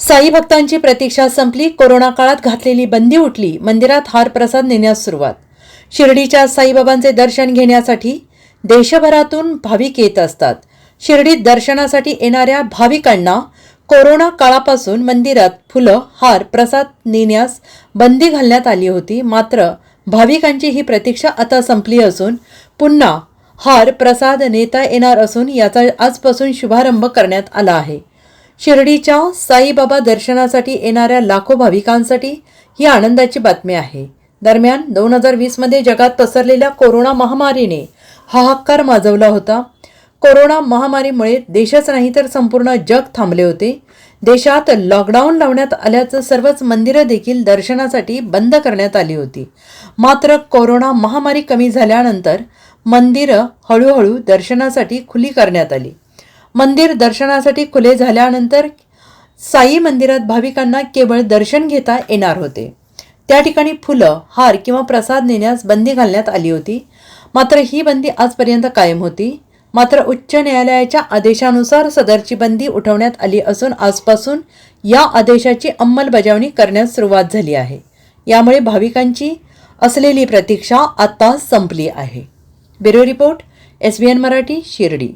साई भक्तांची प्रतीक्षा संपली. कोरोना काळात घातलेली बंदी उठली. मंदिरात हार प्रसाद नेण्यास सुरुवात. शिर्डीच्या साईबाबांचे दर्शन घेण्यासाठी देशभरातून भाविक येत असतात. शिर्डीत दर्शनासाठी येणाऱ्या भाविकांना कोरोना काळापासून मंदिरात फुलं, हार, प्रसाद नेण्यास बंदी घालण्यात आली होती. मात्र भाविकांची ही प्रतीक्षा आता संपली असून पुन्हा हार, प्रसाद नेता येणार असून याचा आजपासून शुभारंभ करण्यात आला आहे. शिर्डीच्या साईबाबा दर्शनासाठी येणाऱ्या लाखो भाविकांसाठी ही आनंदाची बातमी आहे. दरम्यान 2020 मध्ये जगात पसरलेल्या कोरोना महामारीने हाहाकार माजवला होता. कोरोना महामारीमुळे देशच नाही तर संपूर्ण जग थांबले होते. देशात लॉकडाऊन लावण्यात आल्याचं सर्वच मंदिरं देखील दर्शनासाठी बंद करण्यात आली होती. मात्र कोरोना महामारी कमी झाल्यानंतर मंदिरं हळूहळू दर्शनासाठी खुली करण्यात आली. मंदिर दर्शनासाठी खुले झाल्यानंतर साई मंदिरात भाविकांना केवळ दर्शन घेता येणार होते. त्या ठिकाणी फुलं, हार किंवा प्रसाद नेण्यास बंदी घालण्यात आली होती. मात्र ही बंदी आजपर्यंत कायम होती. मात्र उच्च न्यायालयाच्या आदेशानुसार सदरची बंदी उठवण्यात आली असून आजपासून या आदेशाची अंमलबजावणी करण्यास सुरुवात झाली आहे. यामुळे भाविकांची असलेली प्रतीक्षा आता संपली आहे. Bureau report, SBN Marathi, Shirdi.